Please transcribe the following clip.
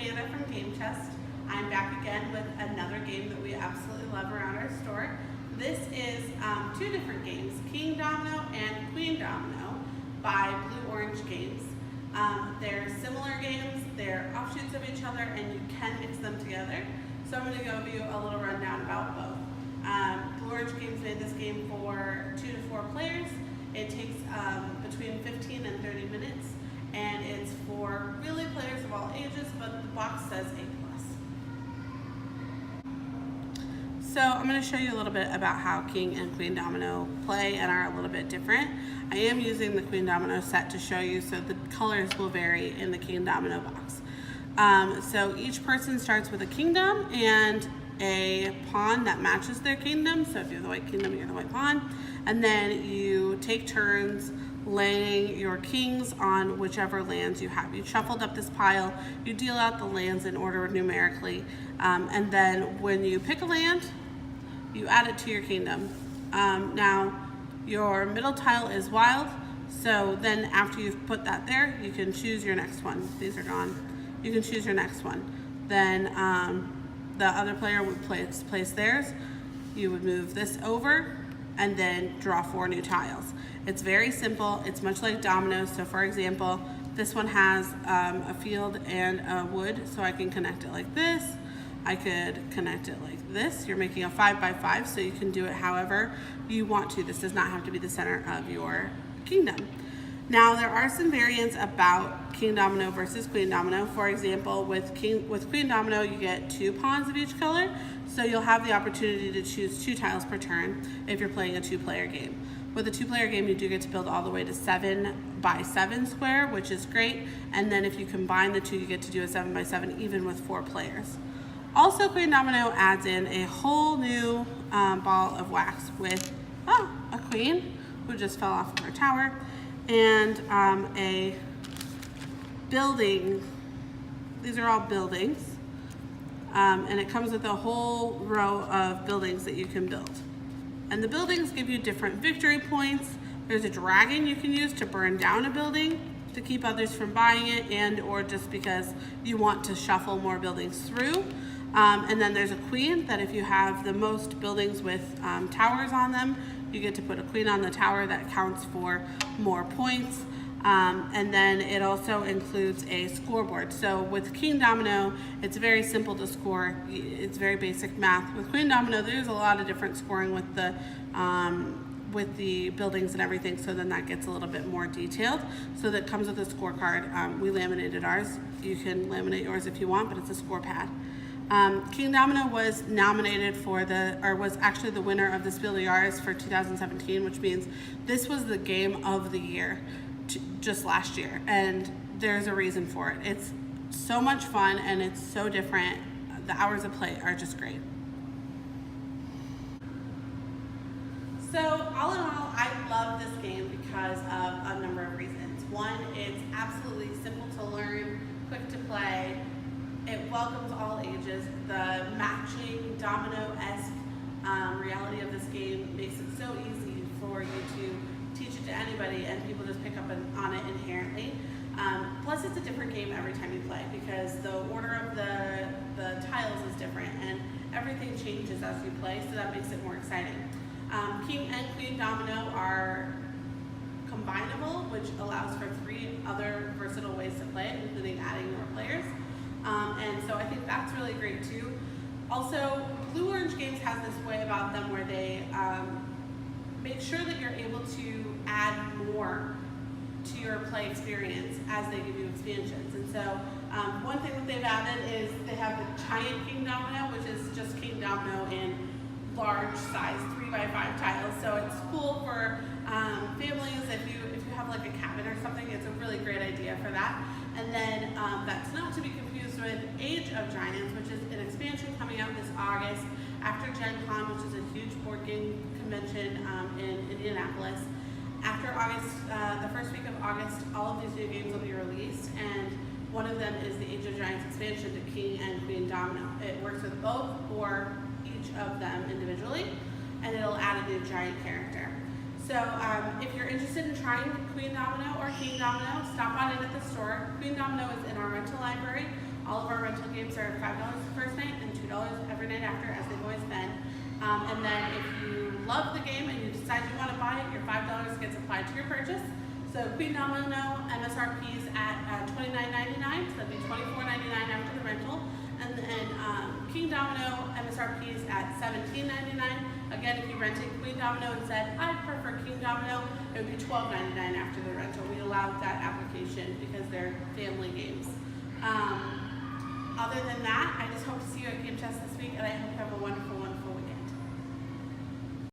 Amanda from Game Chest. I'm back again with another game that we absolutely love around our store. This is two different games, Kingdomino and Queendomino by Blue Orange Games. They're similar games, they're offshoots of each other, and you can mix them together. So I'm going to give you a little rundown about both. Blue Orange Games made this game for 2 to 4 players. It takes between 15 and 30 minutes, and it's for really players of all ages, but the box says A+. So I'm going to show you a little bit about how King and Queendomino play and are a little bit different. I am using the Queendomino set to show you, so the colors will vary in the Kingdomino box. So each person starts with a kingdom and a pawn that matches their kingdom. So if you have the white kingdom, you're the white pawn. And then you take turns laying your kings on whichever lands you have. You shuffled up this pile, you deal out the lands in order numerically, and then when you pick a land, you add it to your kingdom. Now, your middle tile is wild, so then after you've put that there, you can choose your next one. These are gone. You can choose your next one. Then the other player would place theirs. You would move this over and then draw 4 new tiles. It's very simple. It's much like dominoes. So for example, this one has a field and a wood, so I can connect it like this. I could connect it like this. You're making a 5 by 5, so you can do it however you want to. This does not have to be the center of your kingdom. Now, there are some variants about Kingdomino versus Queendomino. For example, with Queendomino, you get 2 pawns of each color, so you'll have the opportunity to choose 2 tiles per turn if you're playing a 2-player game. With a 2-player game, you do get to build all the way to 7 by 7 square, which is great. And then if you combine the 2, you get to do a 7 by 7 even with 4 players. Also, Queendomino adds in a whole new ball of wax with a queen who just fell off of her tower, and a building. These are all buildings, and it comes with a whole row of buildings that you can build. And the buildings give you different victory points. There's a dragon you can use to burn down a building to keep others from buying it, and or just because you want to shuffle more buildings through. And then there's a queen that if you have the most buildings with towers on them, you get to put a queen on the tower that counts for more points. And then it also includes a scoreboard. So with Kingdomino, it's very simple to score. It's very basic math. With Queendomino, there's a lot of different scoring with the buildings and everything, so then that gets a little bit more detailed. So that comes with a scorecard. We laminated ours. You can laminate yours if you want, but it's a score pad. Kingdomino was nominated for was actually the winner of the Spiel for 2017, which means this was the game of the year just last year, and there's a reason for it. It's so much fun and it's so different. The hours of play are just great. So all in all, I love this game because of a number of reasons. One, it's absolutely simple to learn, quick to play. It welcomes all ages. The matching domino-esque reality of this game makes it so easy for you to teach it to anybody, and people just pick up on it inherently. Plus, it's a different game every time you play because the order of the tiles is different, and everything changes as you play, so that makes it more exciting. King and Queendomino are combinable, which allows for 3 other versatile ways to play it, including adding more players. And so I think that's really great too. Also, Blue Orange Games has this way about them where they make sure that you're able to add more to your play experience as they give you expansions. And so one thing that they've added is they have the giant Kingdomino, which is just Kingdomino in large size 3 by 5 tiles. So it's cool for families. If you have like a cabin or something, it's a really great idea for that. And then that's not to be confused with Age of Giants, which is an expansion coming out this August after Gen Con, which is a huge board game convention in Indianapolis. After August, the first week of August, all of these new games will be released, and one of them is the Age of Giants expansion to King and Queendomino. It works with both or each of them individually, and it'll add a new giant character. So if you're interested in trying Queendomino or Kingdomino, stop on in at the store. Queendomino is in our rental library All of our rental games are $5 the first night and $2 every night after, as they've always been. And then if you love the game and you decide you want to buy it, your $5 gets applied to your purchase. So Queendomino MSRP is at $29.99, so that'd be $24.99 after the rental. And then Kingdomino MSRP is at $17.99. Again, if you rented Queendomino and said, I prefer Kingdomino, it would be $12.99 after the rental. We allow that application because they're family games. Other than that, I just hope to see you at Game Test this week, and I hope you have a wonderful, wonderful weekend.